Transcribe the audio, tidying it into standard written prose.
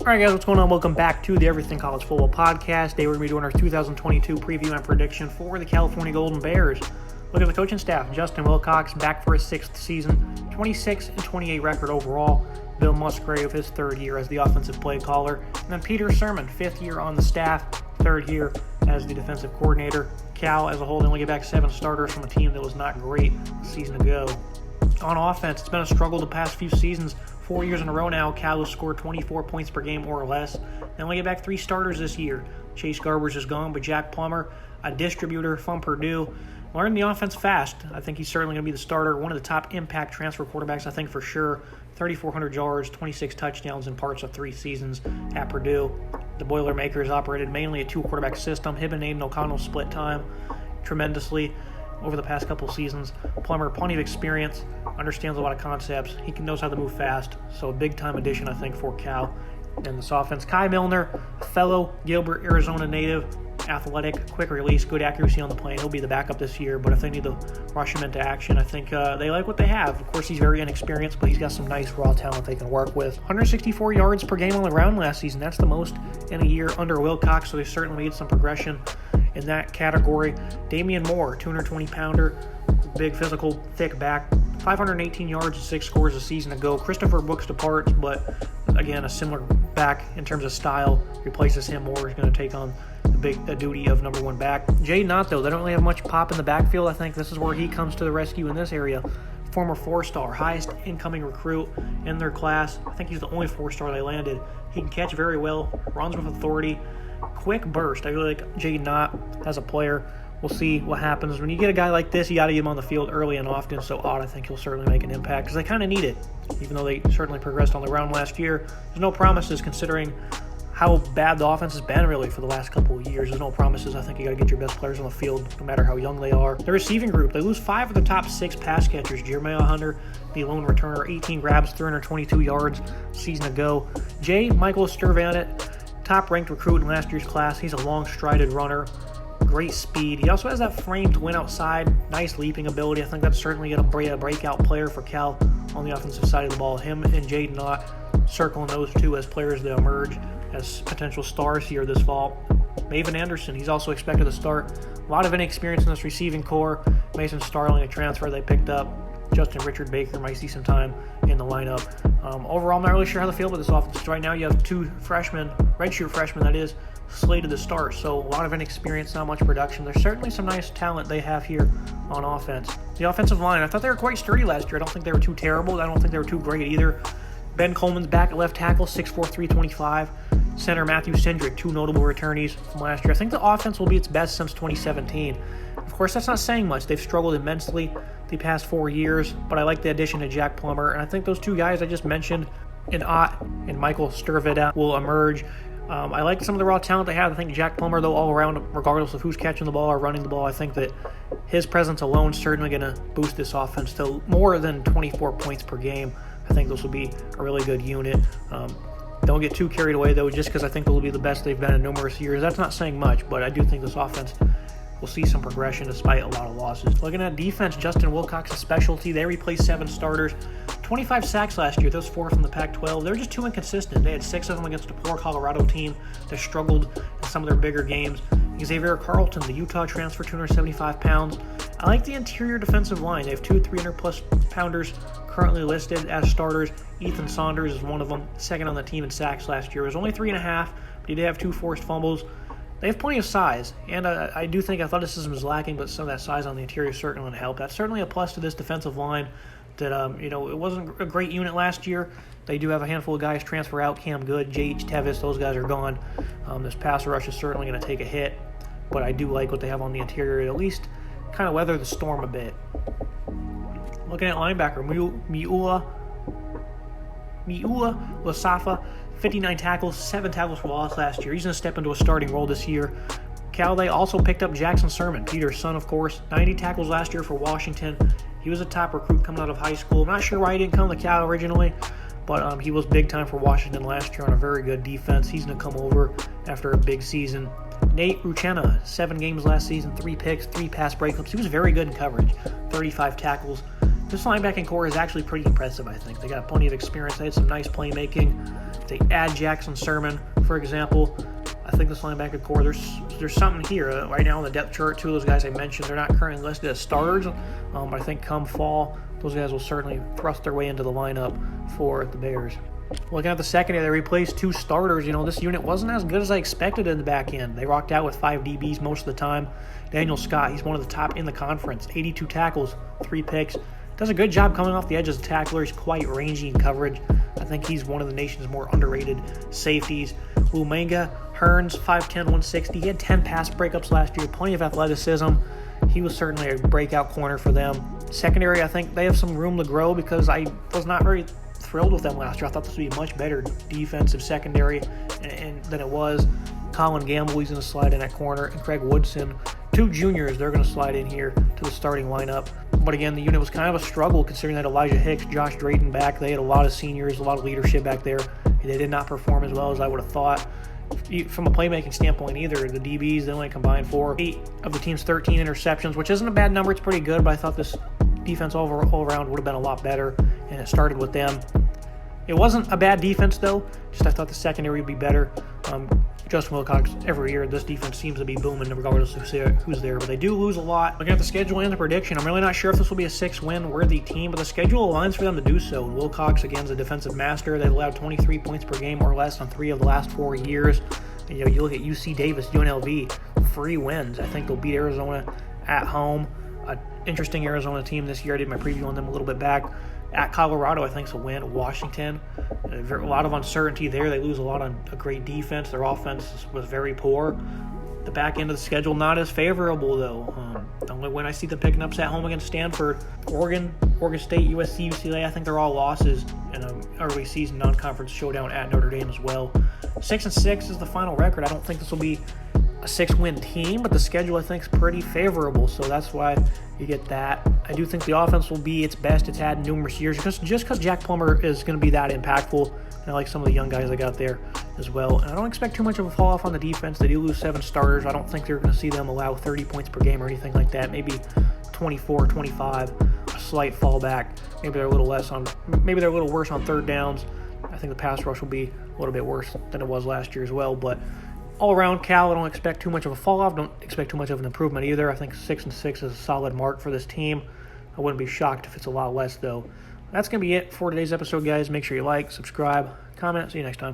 All right, guys, what's going on? Welcome back to the Everything College Football Podcast. Today we're going to be doing our 2022 preview and prediction for the California Golden Bears. Look at the coaching staff. Justin Wilcox back for his sixth season, 26-28 record overall. Bill Musgrave, his third year as the offensive play caller. And then Peter Sirmon, fifth year on the staff, third year as the defensive coordinator. Cal, as a whole, they only get back 7 starters from a team that was not great a season ago. On offense, it's been a struggle the past few seasons. 4 years in a row now, Cal has scored 24 points per game or less. They only get back 3 starters this year. Chase Garbers is gone, but Jack Plummer, a distributor from Purdue, learned the offense fast. I think he's certainly going to be the starter. One of the top impact transfer quarterbacks, I think, for sure. 3,400 yards, 26 touchdowns in parts of 3 seasons at Purdue. The Boilermakers operated mainly a 2-quarterback system. Him and Aiden O'Connell split time tremendously over the past couple seasons. Plummer, plenty of experience, understands a lot of concepts. He knows how to move fast, so a big-time addition, I think, for Cal in this offense. Kai Milner, fellow Gilbert, Arizona native, athletic, quick release, good accuracy on the plane. He'll be the backup this year, but if they need to rush him into action, I think they like what they have. Of course, he's very inexperienced, but he's got some nice raw talent they can work with. 164 yards per game on the ground last season. That's the most in a year under Wilcox, so they certainly made some progression in that category. Damian Moore, 220-pounder, big, physical, thick back, 518 yards and 6 scores a season ago. Christopher Brooks departs, but again, a similar back in terms of style. Replaces him. Moore is going to take on the duty of number 1 back. Jaden Ott, though, they don't really have much pop in the backfield. I think this is where he comes to the rescue in this area. Former 4-star, highest incoming recruit in their class. I think he's the only 4-star they landed. He can catch very well, runs with authority, quick burst. I really like Jaden Ott as a player. We'll see what happens. When you get a guy like this, you got to get him on the field early and often, so Ott, I think he'll certainly make an impact because they kind of need it. Even though they certainly progressed on the ground last year, there's no promises considering how bad the offense has been really for the last couple of years. There's no promises. I think you got to get your best players on the field no matter how young they are. The receiving group, they lose 5 of the top 6 pass catchers. Jeremiah Hunter, the lone returner, 18 grabs, 322 yards season ago. J. Michael Sturvanet, top-ranked recruit in last year's class. He's a long-strided runner, great speed. He also has that frame to win outside, nice leaping ability. I think that's certainly going to be a breakout player for Cal on the offensive side of the ball. Him and Jaden Ott circling those two as players that emerge as potential stars here this fall. Maven Anderson, he's also expected to start. A lot of inexperience in this receiving core. Mason Starling, a transfer they picked up. Justin Richard Baker might see some time in the lineup. Overall, I'm not really sure how to feel about this offense. Right now, you have 2 freshmen, redshirt freshmen, that is, slated to start. So a lot of inexperience, not much production. There's certainly some nice talent they have here on offense. The offensive line, I thought they were quite sturdy last year. I don't think they were too terrible. I don't think they were too great either. Ben Coleman's back at left tackle, 6'4", 325. Center Matthew Cindric, 2 notable returnees from last year. I think the offense will be its best since 2017. Of course, that's not saying much. They've struggled immensely the past 4 years, but I like the addition of Jack Plummer, and I think those 2 guys I just mentioned, in Ott and Michael Sturvadet, will emerge. I like some of the raw talent they have. I think Jack Plummer, though, all around, regardless of who's catching the ball or running the ball, I think that his presence alone is certainly going to boost this offense to more than 24 points per game. I think this will be a really good unit. Don't get too carried away, though, just because I think they'll be the best they've been in numerous years. That's not saying much, but I do think this offense will see some progression despite a lot of losses. Looking at defense, Justin Wilcox's specialty, they replaced 7 starters. 25 sacks last year. Those 4 from the Pac-12. They're just too inconsistent. They had 6 of them against a poor Colorado team that struggled in some of their bigger games. Xavier Carlton, the Utah transfer, 275 pounds. I like the interior defensive line. They have 2 300-plus pounders currently listed as starters. Ethan Saunders is one of them, second on the team in sacks last year. It was only 3.5, but he did have 2 forced fumbles. They have plenty of size, and I do think athleticism is lacking, but some of that size on the interior is certainly going to help. That's certainly a plus to this defensive line that, it wasn't a great unit last year. They do have a handful of guys transfer out. Cam Good, J.H. Tevis, those guys are gone. This pass rush is certainly going to take a hit, but I do like what they have on the interior, at least kind of weather the storm a bit. Looking at linebacker, Miula Lasafa, 59 tackles, 7 tackles for loss last year. He's going to step into a starting role this year. Cal, they also picked up Jackson Sirmon, Peter's son, of course. 90 tackles last year for Washington. He was a top recruit coming out of high school. I'm not sure why he didn't come to Cal originally, but he was big time for Washington last year on a very good defense. He's going to come over after a big season. Nate Uchenna, 7 games last season, 3 picks, 3 pass breakups. He was very good in coverage. 35 tackles This linebacking core is actually pretty impressive, I think. They got plenty of experience. They had some nice playmaking. If they add Jackson Sermon, for example, I think this linebacker core, there's something here. Right now on the depth chart, two of those guys I mentioned, they're not currently listed as starters. But I think come fall, those guys will certainly thrust their way into the lineup for the Bears. Looking at the secondary, they replaced two starters. This unit wasn't as good as I expected in the back end. They rocked out with 5 DBs most of the time. Daniel Scott, he's one of the top in the conference. 82 tackles, 3 picks. Does a good job coming off the edge as a tackler. He's quite rangy in coverage. I think he's one of the nation's more underrated safeties. Umanga Hearns, 5'10", 160. He had 10 pass breakups last year. Plenty of athleticism. He was certainly a breakout corner for them. Secondary, I think they have some room to grow because I was not very thrilled with them last year. I thought this would be a much better defensive secondary than it was. Colin Gamble, he's going to slide in at corner, and Craig Woodson, 2 juniors, they're going to slide in here to the starting lineup. But again, the unit was kind of a struggle considering that Elijah Hicks, Josh Drayton back. They had a lot of seniors, a lot of leadership back there. They did not perform as well as I would have thought. From a playmaking standpoint either, the DBs, they only combined for 8 of the team's 13 interceptions, which isn't a bad number. It's pretty good, but I thought this defense all around would have been a lot better, and it started with them. It wasn't a bad defense, though. Just I thought the secondary would be better. Justin Wilcox, every year, this defense seems to be booming regardless of who's there, but they do lose a lot. Looking at the schedule and the prediction, I'm really not sure if this will be a 6-win worthy team, but the schedule aligns for them to do so. And Wilcox, again, is a defensive master. They've allowed 23 points per game or less on 3 of the last 4 years. You look at UC Davis, UNLV, 3 wins. I think they'll beat Arizona at home. An interesting Arizona team this year. I did my preview on them a little bit back. At Colorado, I think, is a win. Washington, a lot of uncertainty there. They lose a lot on a great defense. Their offense was very poor. The back end of the schedule not as favorable, though. The only win I see them picking up at home against Stanford, Oregon State, USC, UCLA. I think they're all losses in an early season non-conference showdown at Notre Dame as well. 6-6 is the final record. I don't think this will be a 6-win team, but the schedule I think is pretty favorable, so that's why you get that. I do think the offense will be its best it's had in numerous years, just because Jack Plummer is going to be that impactful, and I like some of the young guys I got there as well. And I don't expect too much of a fall off on the defense. They do lose 7 starters. I don't think they're going to see them allow 30 points per game or anything like that. Maybe 24, 25, a slight fallback. Maybe they're a little worse on 3rd downs. I think the pass rush will be a little bit worse than it was last year as well, but all around, Cal, I don't expect too much of a fall-off. Don't expect too much of an improvement either. I think 6-6 is a solid mark for this team. I wouldn't be shocked if it's a lot less, though. That's going to be it for today's episode, guys. Make sure you like, subscribe, comment. See you next time.